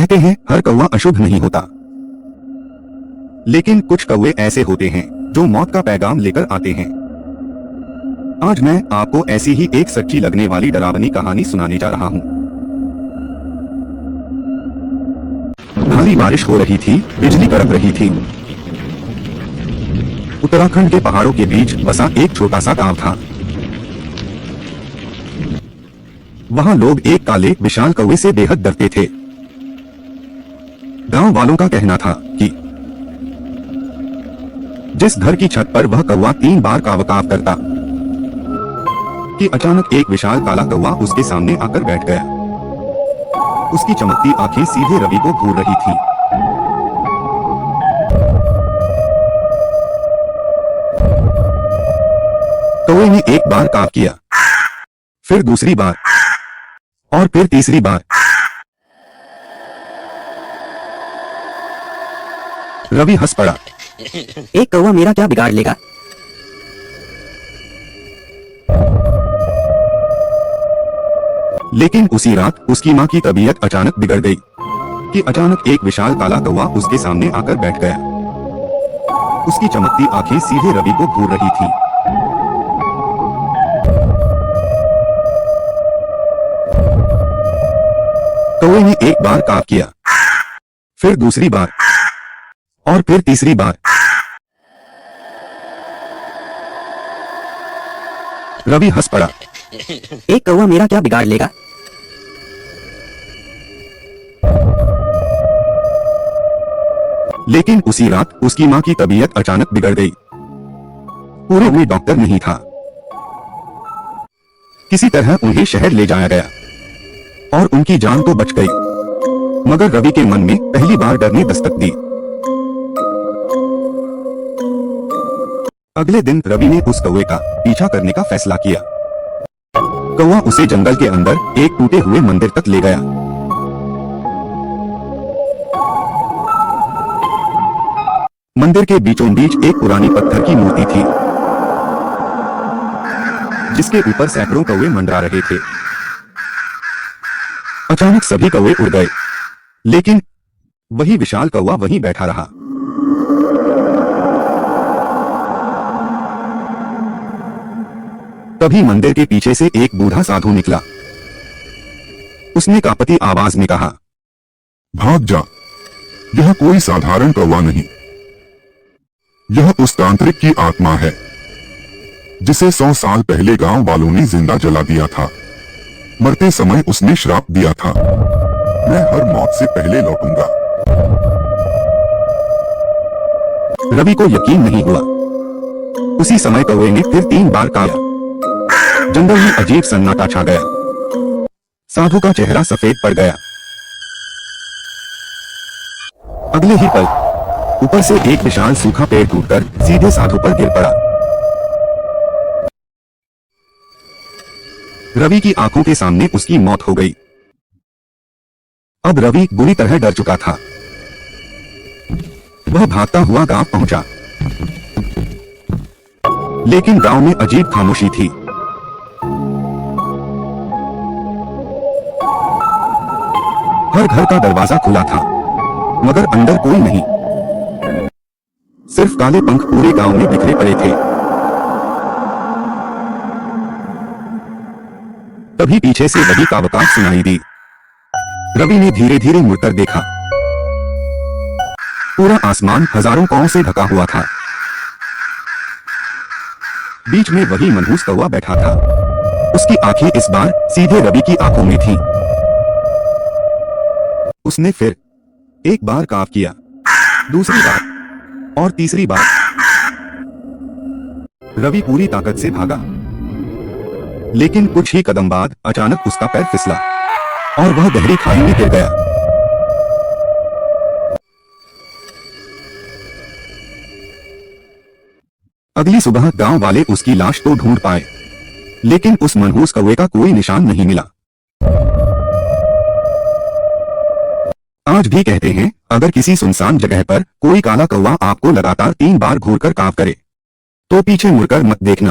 कहते हैं हर कौवा अशुभ नहीं होता, लेकिन कुछ कौवे ऐसे होते हैं जो मौत का पैगाम लेकर आते हैं। आज मैं आपको ऐसी ही एक सच्ची लगने वाली डरावनी कहानी सुनाने जा रहा हूँ। भारी बारिश हो रही थी, बिजली कड़क रही थी। उत्तराखंड के पहाड़ों के बीच बसा एक छोटा सा गांव था। वहां लोग एक काले विशाल कौवे से बेहद डरते थे। गांव वालों का कहना था कि जिस घर की छत पर वह कौवा 3 बार काव काव करता कि अचानक एक विशाल काला कौवा उसके सामने आकर बैठ गया। उसकी चमकती आंखें सीधे रवि को घूर रही थी। कौवे ने एक बार काव किया, फिर दूसरी बार और फिर तीसरी बार। रवि हंस पड़ा। एक कौवा मेरा क्या बिगाड़ लेगा। लेकिन उसी रात उसकी मां की तबीयत अचानक बिगड़ गई कि अचानक एक विशाल काला कौवा उसके सामने आकर बैठ गया। उसकी चमकती आंखें सीधे रवि को घूर रही थी। कौवे ने एक बार काव किया, फिर दूसरी बार और फिर तीसरी बार। रवि हंस पड़ा। एक कौवा मेरा क्या बिगाड़ लेगा। लेकिन उसी रात उसकी मां की तबीयत अचानक बिगड़ गई। पूरे में डॉक्टर नहीं था। किसी तरह उन्हें शहर ले जाया गया और उनकी जान तो बच गई, मगर रवि के मन में पहली बार डर ने दस्तक दी। अगले दिन रवि ने उस कौवे का पीछा करने का फैसला किया। कौवा उसे जंगल के अंदर एक टूटे हुए मंदिर तक ले गया। मंदिर के बीचों बीच एक पुरानी पत्थर की मूर्ति थी, जिसके ऊपर सैकड़ों कौवे मंडरा रहे थे। अचानक सभी कौवे उड़ गए, लेकिन वही विशाल कौवा वहीं बैठा रहा। तभी मंदिर के पीछे से एक बूढ़ा साधु निकला। उसने कांपती आवाज में कहा, भाग जा, यह कोई साधारण कौवा नहीं, यह उस तांत्रिक की आत्मा है जिसे 100 साल पहले गांव वालों ने जिंदा जला दिया था। मरते समय उसने श्राप दिया था, मैं हर मौत से पहले लौटूंगा। रवि को यकीन नहीं हुआ। उसी समय कौवे ने फिर 3 बार काया। जंगल में अजीब सन्नाटा छा गया। साधु का चेहरा सफेद पड़ गया। अगले ही पल ऊपर से एक विशाल सूखा पेड़ टूटकर सीधे साधु पर गिर पड़ा। रवि की आंखों के सामने उसकी मौत हो गई। अब रवि बुरी तरह डर चुका था। वह भागता हुआ गांव पहुंचा, लेकिन गांव में अजीब खामोशी थी। हर घर का दरवाजा खुला था, मगर अंदर कोई नहीं। सिर्फ काले पंख पूरे गांव में बिखरे पड़े थे। तभी पीछे से रवि का आवाज सुनाई दी। रवि ने धीरे धीरे मुड़कर देखा। पूरा आसमान हजारों कौवों से ढका हुआ था। बीच में वही मनहूस कौवा बैठा था। उसकी आंखें इस बार सीधे रवि की आंखों में थीं। उसने फिर एक बार काव किया, दूसरी बार और तीसरी बार। रवि पूरी ताकत से भागा, लेकिन कुछ ही कदम बाद अचानक उसका पैर फिसला और वह गहरी खाई में गिर गया। अगली सुबह गांव वाले उसकी लाश तो ढूंढ पाए, लेकिन उस मनहूस कौवे का कोई निशान नहीं मिला। आज भी कहते हैं, अगर किसी सुनसान जगह पर कोई काला कौवा आपको लगातार 3 बार घूरकर काव करे, तो पीछे मुड़कर मत देखना।